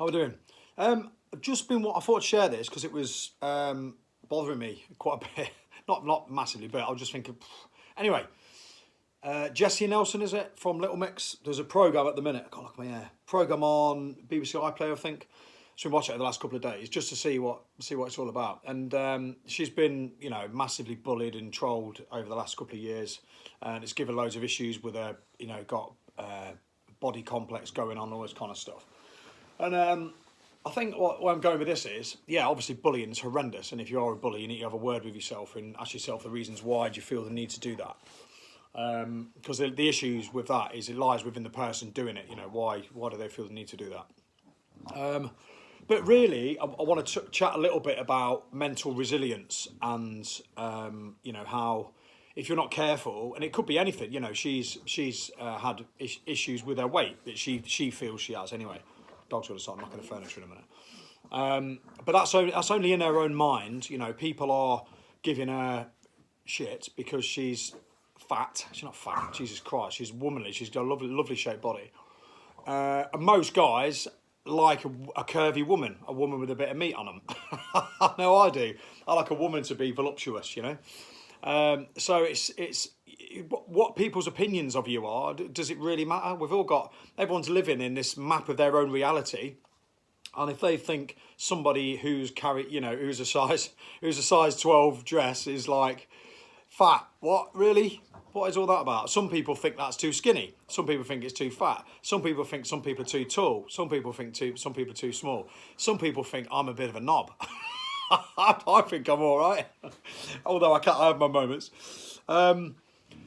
How are we doing? I've just been. I thought I'd share this because it was bothering me quite a bit. Not massively, but I was just thinking. Anyway, Jesse Nelson, is it, from Little Mix? There's a program at the minute. I can't look at my hair. Program on BBC iPlayer, I think. So we watched it over the last couple of days just to see what it's all about. And she's been, massively bullied and trolled over the last couple of years, and it's given loads of issues with her. Got body complex going on, all this kind of stuff. And I think what I'm going with this is, obviously bullying is horrendous, and if you are a bully, you need to have a word with yourself and ask yourself the reasons why do you feel the need to do that. Because the issues with that is it lies within the person doing it. Why do they feel the need to do that? But really, I want to chat a little bit about mental resilience and how if you're not careful, and it could be anything. She's had issues with her weight that she feels she has anyway. Dog's going to start knocking the furniture in a minute. But that's only in her own mind. People are giving her shit because she's fat. She's not fat. Jesus Christ, she's womanly. She's got a lovely shaped body. And most guys like a curvy woman, a woman with a bit of meat on them. No, I do. I like a woman to be voluptuous. So it's what people's opinions of you are. Does it really matter? Everyone's living in this map of their own reality, and if they think somebody who's a size 12 dress is like fat, what really? What is all that about? Some people think that's too skinny. Some people think it's too fat. Some people think some people are too tall. Some people think some people are too small. Some people think I'm a bit of a knob. I think I'm all right, although I have my moments.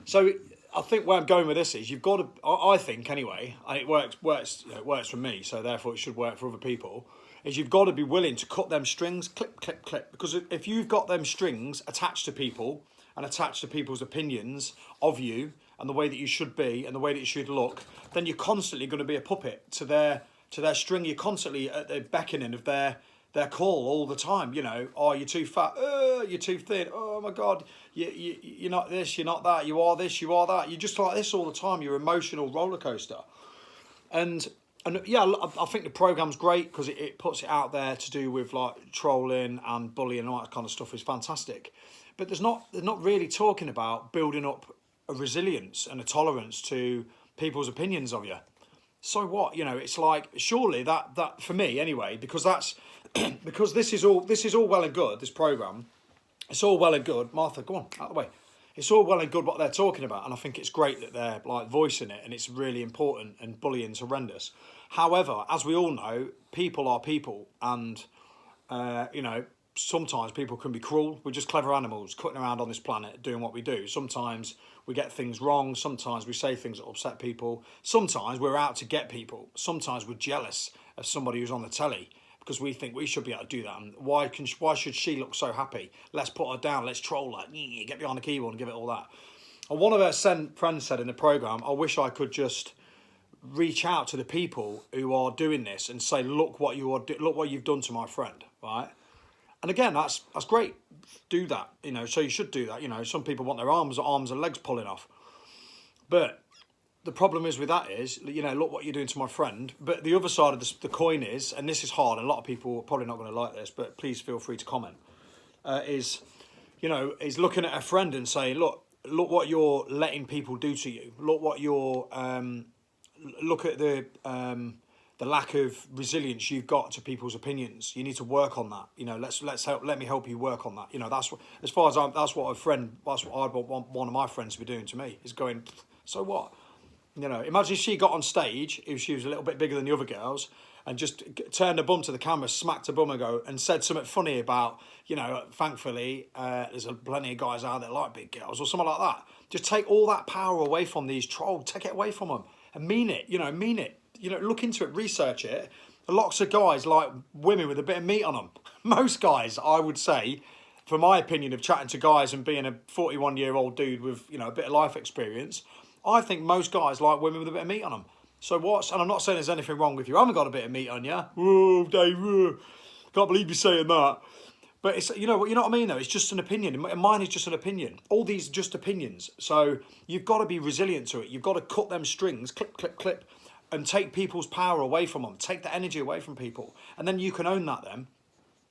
So I think where I'm going with this is you've got to. I think anyway, and it works for me. So therefore, it should work for other people. Is you've got to be willing to cut them strings, clip, clip, clip. Because if you've got them strings attached to people and attached to people's opinions of you and the way that you should be and the way that you should look, then you're constantly going to be a puppet to their string. You're constantly at the beckoning of their call all the time. Oh, you're too fat, you're too thin, oh my God, you're not this, you're not that, you are this, you are that. You're just like this all the time. You're emotional roller coaster. And yeah, I think the programme's great because it puts it out there to do with like trolling and bullying and all that kind of stuff is fantastic. But they're not really talking about building up a resilience and a tolerance to people's opinions of you. So what? It's like surely that for me anyway, because that's because this is all well and good. This program, it's all well and good. Martha, go on out of the way. It's all well and good what they're talking about, and I think it's great that they're like voicing it, and it's really important. And bullying's horrendous. However, as we all know, people are people, and sometimes people can be cruel. We're just clever animals cutting around on this planet doing what we do. Sometimes we get things wrong. Sometimes we say things that upset people. Sometimes we're out to get people. Sometimes we're jealous of somebody who's on the telly because we think we should be able to do that. And why should she look so happy? Let's put her down. Let's troll her. Get behind the keyboard and give it all that. And one of her friends said in the programme, I wish I could just reach out to the people who are doing this and say, look what you've done to my friend, right? And again, that's great. Do that, so you should do that. Some people want their arms and legs pulling off. But the problem is with that is, look what you're doing to my friend. But the other side of the coin is, and this is hard, and a lot of people are probably not going to like this, but please feel free to comment, is looking at a friend and saying, look what you're letting people do to you. Look what you're, look at the lack of resilience you've got to people's opinions. You need to work on that. Let me help you work on that. That's what, as far as that's what I'd want one of my friends to be doing to me, is going, so what? Imagine if she got on stage, if she was a little bit bigger than the other girls, and just turned her bum to the camera, smacked her bum and said something funny about, thankfully, there's plenty of guys out there like big girls or something like that. Just take all that power away from these trolls. Take it away from them and mean it. Mean it. Look into it, research it. Lots of guys like women with a bit of meat on them. Most guys, I would say, from my opinion of chatting to guys and being a 41-year-old dude with, a bit of life experience, I think most guys like women with a bit of meat on them. So and I'm not saying there's anything wrong with you. I haven't got a bit of meat on you. Oh, Dave, can't believe you're saying that. But it's, you know what I mean though? It's just an opinion. Mine is just an opinion. All these are just opinions. So you've got to be resilient to it. You've got to cut them strings, clip, clip, clip, and take people's power away from them, take the energy away from people, and then you can own that then.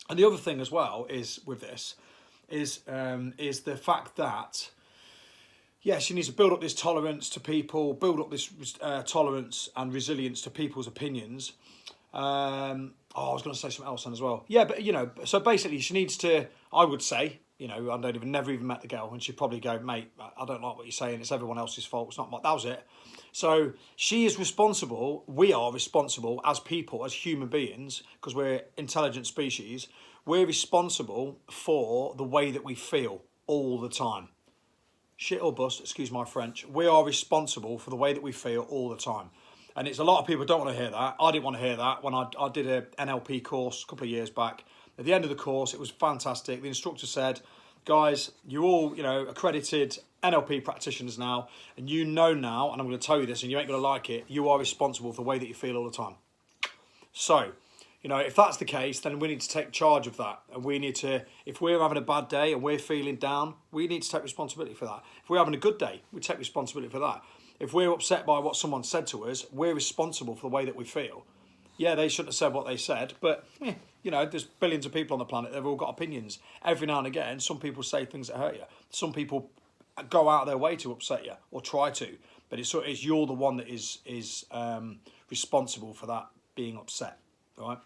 And the other thing as well is with this is the fact that yes, you need to build up this tolerance to people, build up this tolerance and resilience to people's opinions. I was going to say something else then as well. Yeah, but you know, so basically she needs to, I would say, you know, I never even met the girl, and she'd probably go, mate, I don't like what you're saying, it's everyone else's fault, it's not mine. That was it. So she is responsible, we are responsible as people, as human beings, because we're intelligent species, we're responsible for the way that we feel all the time. Shit or bust, excuse my French, we are responsible for the way that we feel all the time. And it's a lot of people don't want to hear that. I didn't want to hear that when I did an NLP course a couple of years back. At the end of the course, it was fantastic. The instructor said, guys, you're all, you know, accredited NLP practitioners now, and you know now, and I'm going to tell you this, and you ain't going to like it, you are responsible for the way that you feel all the time. So, you know, if that's the case, then we need to take charge of that. And we need to, if we're having a bad day and we're feeling down, we need to take responsibility for that. If we're having a good day, we take responsibility for that. If we're upset by what someone said to us, we're responsible for the way that we feel. Yeah, they shouldn't have said what they said, but, you know, there's billions of people on the planet, they've all got opinions. Every now and again, some people say things that hurt you. Some people go out of their way to upset you, or try to, but it's you're the one that is responsible for that being upset, right?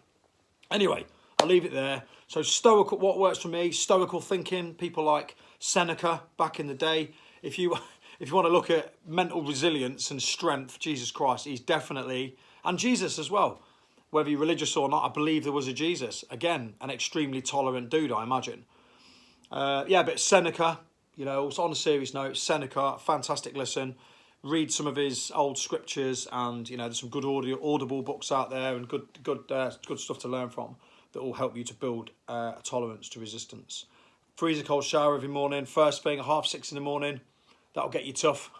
Anyway, I'll leave it there. So stoical, what works for me, stoical thinking, people like Seneca back in the day. If you want to look at mental resilience and strength, Jesus Christ, he's definitely, and Jesus as well. Whether you're religious or not, I believe there was a Jesus. Again, an extremely tolerant dude, I imagine. Yeah, but Seneca, you know, also on a serious note, Seneca, fantastic listen. Read some of his old scriptures, and, you know, there's some good audible books out there, and good stuff to learn from that will help you to build a tolerance to resistance. Freezing cold shower every morning, first thing, 6:30 in the morning. That'll get you tough.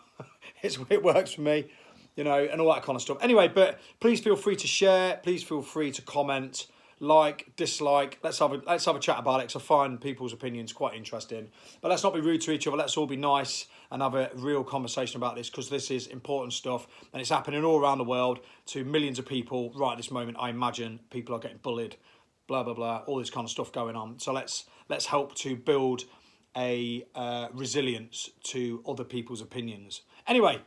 It works for me, you know, and all that kind of stuff. Anyway, but please feel free to share. Please feel free to comment, like, dislike. Let's have a chat about it, because I find people's opinions quite interesting. But let's not be rude to each other. Let's all be nice and have a real conversation about this, because this is important stuff, and it's happening all around the world to millions of people right at this moment. I imagine people are getting bullied, blah blah blah, all this kind of stuff going on. So let's help to build a resilience to other people's opinions. Anyway,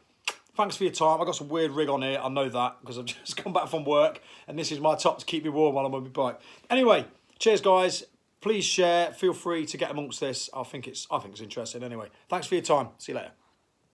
thanks for your time. I got some weird rig on here, I know that, because I've just come back from work and this is my top to keep me warm while I'm on my bike. Anyway, cheers guys. Please share, feel free to get amongst this. I think it's interesting. Anyway, thanks for your time. See you later.